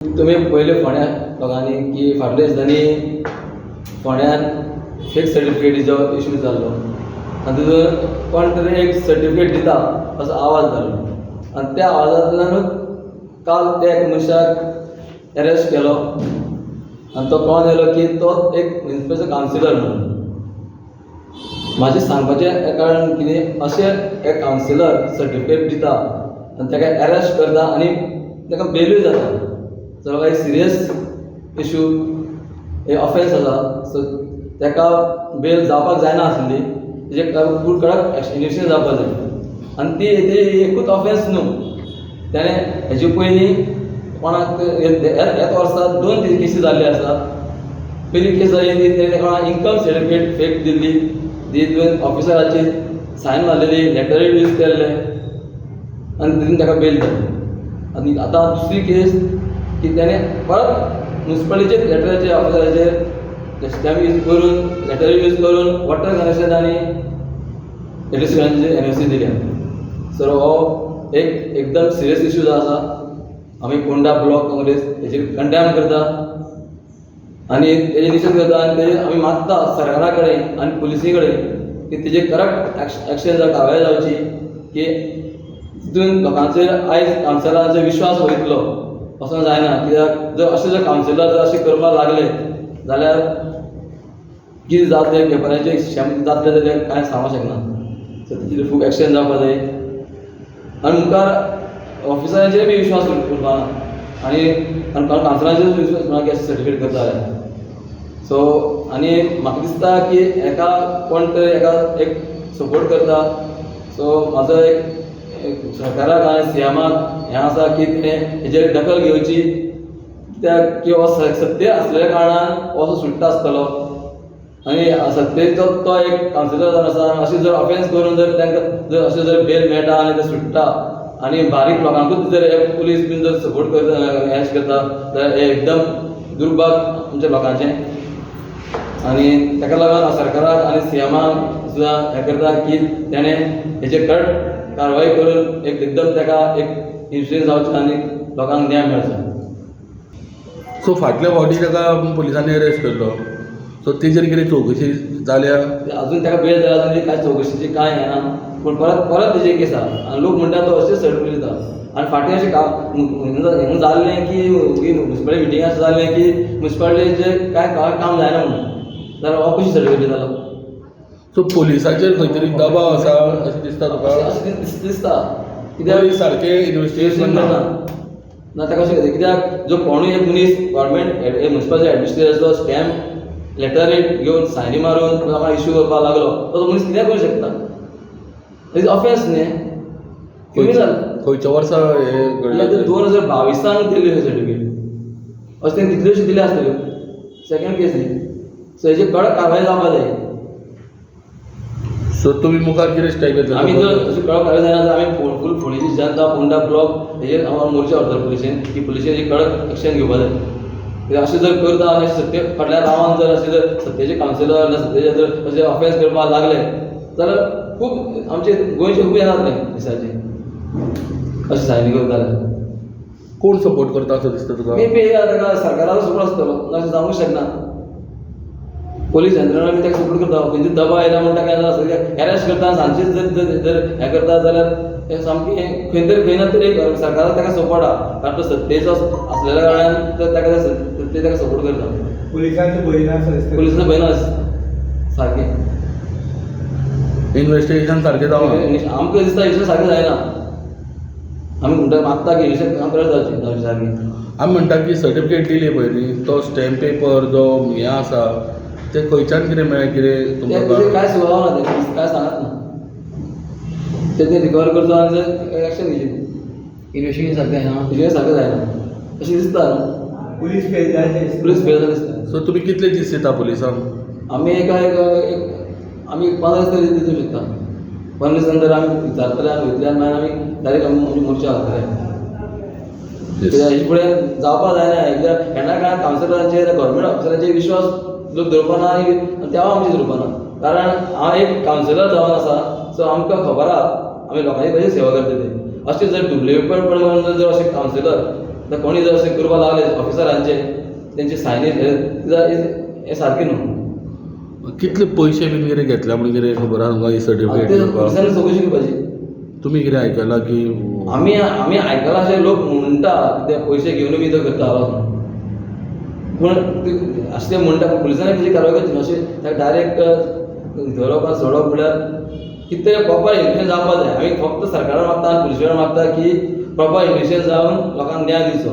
तुम्ही पहिले फोंड्या लोकांनी की फाटल्या दिसांनी फोंड्यान फेक सर्टिफिकेटीचो इशू जाल्लो आनी तितून कोण तरी एक सर्टिफिकेट दिता असो आवाज जाल्लो आनी त्या आवाजांतल्यानूच काल त्या एक मनशाक अरेस्ट केलो आनी तो कोण येयलो की तो एक म्युनिसिपल कावन्सिलर म्हणून. म्हाजें सांगपाचें कारण कितें, अशें एक कावन्सिलर सर्टिफिकेट दिता आनी ताका अरेस्ट करता आनी ताका बेलूय जाता. सो एक सिरियस इशू हे ऑफेन्स आसा. सो ताका बेल जावपाक जायना आसली, तेजे खूब कडक इन्वेस्टिगेशन जावपाक जाय आनी ती एकूच ऑफेन्स न्हू. ताणें हेजे पयलीं कोणाक ह्याच वर्सा 2 केसी जाल्ली आसा. पयली केस जाली तेणें कोणाक इन्कम सर्टिफिकेट फेक दिल्ली, तितून ऑफिसराची सायन मारलेली, लेटर यूज केल्ले आनी तितून ताका बेल जाली. आनी आतां दुसरी केस की ताणें परत म्युनिसिपालिटीचे लेटराचे ऑफिसराचेर स्टॅम्प यूज करून, लेटर यूज करून वॉटर कनेक्शन आनी इलेक्ट्रिसिटीची एनओसी दिल्या. सो हो एकदम सिरियस इशू जो आसा. आमी पोंडा ब्लॉक काँग्रेस हेचेर कंडेम करता आनी तेजे निशेध करता आनी तेजे आमी मागता सरकारा कडेन आनी पुलिसी कडेन की तेजे करप्ट एक्शन कारवाय जावची की तितून लोकांचेर आयज कावन्सिलरांचो विश्वास वयतलो असो जायना. कित्याक जर अशे जर कावन्सिलर जर अशें करपाक लागले जाल्यार कितें जातलें, पेपराचेर शेम जातलें जाल्यार कांय सांगूंक शकना. सो तेजेर खूब एक्शन जावपाक जाय आनी मुखार ऑफिसरांचेर बी विश्वास उरपा ना आनी कावन्सिलरांचेर विश्वास ना की अशें सर्टिफिकेट करता जाल्यार. सो आनी म्हाका दिसता की एका कोण तरी एका एक सपोर्ट करता. सो म्हाजो एक सरकाराक आनी सीएमाक हें आसा की तेणें हेजेर दखल घेवची. कित्याक की हो सत्य आसलेल्या कारणान हो सुट्टा आसतलो आनी सत्तेचो तो एक कावन्सिलर जावन आसा. अशें जर ऑफेन्स करून जर तांकां जर अशें जर बेल मेळटा आनी ते सुट्टा आनी बारीक लोकांकूच जर पुलीस बीन जर सपोर्ट करता हें करता जाल्यार हें एकदम दुर्भाग आमच्या लोकांचें. आनी ताका लागून सरकाराक आनी सीएमाक सुद्दां हें करता की तेणें हेजेर कडक कारवाय करून एकदम ताका एक इन्सिडेंट जावचें आनी लोकांक न्याय मेळचो. सो फाटल्या फावटी ताका पुलिसांनी अरेस्ट केल्लो, सो तेजेर कितें चवकशी जाल्या? अजून ताका बेल जाल्या अजून कांय चवकशीची कांय हें ना. पूण परत तेजी केस आहा आनी लोक म्हणटा तो अशेंच सर्टिफिकेट दिता. आनी फाटीं अशें हें जाल्लें की म्युनिसिपालिटी मिटिंग अशें जाल्लें की म्युनिसिपालिटीचें कांय काम जायना म्हणून, जाल्यार हो कशी सर्टिफिकेट दितालो? सो पुलिसाचेर खंय तरी दबाव आसा अशें दिसता तुका? अशें दिसता. कित्याक सारकें इन्वेस्टिगेशन करना ना ताका अशें कित्याक जो कोणूय एक मनीस गव्हर्मेंट म्युनिसिपालिटी एडमिनिस्ट्रेटराचो स्टॅम्प लेटर घेवन सायनी मारून लोकांक इश्यू करपाक लागलो तो मनीस कित्याक करूं शकता? इज ऑफेन्स न्ही, क्रिमिनल. खंयच्या वर्सा हें घडलें? 2022 दिल्ली सर्टिफिकेट. अशें तेणें कितल्योश्यो दिल्यो आसतल्यो. सेकंड केस न्ही. सो हेजी कडक कारवाय जावपाक जाय. सो तुमी मुखार कितें स्टेप घेतले? आमी जर अशी कडक कारवाय जायना जाल्यार आमी फूल फोंडेची जनता पोंडा ब्लॉक हेजेर मोर्चा व्हरतलो पुलिशेन की पुलिशेन कडक एक्शन घेवपाक जाय. कित्याक अशें जर करता आनी सत्य फाटल्या रावान जर अशें जर सत्तेचे कावन्सिलर ना सत्तेचे जर अशें ऑफेन्स करपाक लागले जाल्यार खूब आमचे गोंयचे खूब येनातले दिसाचे अशें सायनी करता जाल्यार. कोण सपोर्ट करता असो दिसता तुका? मे बी ताका सरकाराचो सपोर्ट आसतलो, अशें सांगूंक शकना. पोलीस यंत्रणा बी ताका सपोर्ट करता. खंयची दबाव येयला म्हण ताका अरेस्ट करता सांजेच जर हें करता जाल्यार हें सामकें खंय तरी खंय ना तरी सरकाराक ताका सपोर्ट आहा. कारण तो सत्तेचो आसलेल्या कारणान ताका सत्ते ताका सपोर्ट करता. पुलिसांचो भंय आसा दिसता. पुलिसाचो भंय ना सारकें. इन्वेस्टिगेशन सारकें जावना. आमकां दिसता इलेक्शन सारकें जायना. आमी म्हणटा मागता की इलेक्शन काम करत जावची सारकें. आमी म्हणटा की सर्टिफिकेट दिली पळय न्ही, तो स्टॅम्प पेपर जो हें आसा ते खंयच्यान कितें मेळ्ळें कितें तुमकां? कांय सुवाळो ना ते कांय सांगत ना. ते रिकवर करचो आनी एक्शन घेवची. इन्वेस्टिगेशन सारकें जायना अशें दिसता न्हू. पुलीस फेल जायचे. पुलीस फेल जाता दिसता. सो तुमी कितले दीस दिता पुलिसांक? आमी आमी 15 दीस तरी दिवंक शकता. 15 दिसान जर आमी विचारतले आनी वयतले मागीर आमी डायरेक्ट आमी मोर्चा घालतले. हेजे फुडें जावपाक जायना. हेन्ना कांय कावन्सिलरांचेर गव्हर्मेंट ऑफिसरांचेर विश्वास लोक दवरपाना आनी तेव्हा आमचेर दवरपाना. कारण हांव एक कावन्सिलर जावन आसा. सो आमकां खबर आहा आमी लोकांची कशी सेवा करता ते. अशें जर डुप्लिकेटपण जर अशें कावन्सिलर आतां कोणी जर अशें करपा लागले ऑफिसरांचे तेंचे सायनी हें सारकें न्हू. कितले पयशे बीन कितें घेतल्या म्हणून कितें खबर आहा तुमकां ही सर्टिफिकेट ते दिवपाक? पुलिसांनी चवकशी करपाची. तुमी कितें आयकलां की आमी आयकलां अशें लोक म्हणटा ते पयशे घेवन बी तो करता म्हणून. पूण अशें ते म्हणटा पुलिसांनी तेजी कारवाय करची न्हू. अशें ताका डायरेक्ट धरप आनी सोडप म्हळ्यार कितें तरी प्रॉपर इन्व्हेस्टिगेशन जावपाक जाय. आमी फक्त सरकारान मागता आनी पुलिसांनी मागता की प्रॉपर इन्व्हेस्टिगेशन जावन लोकांक न्याय दिवचो.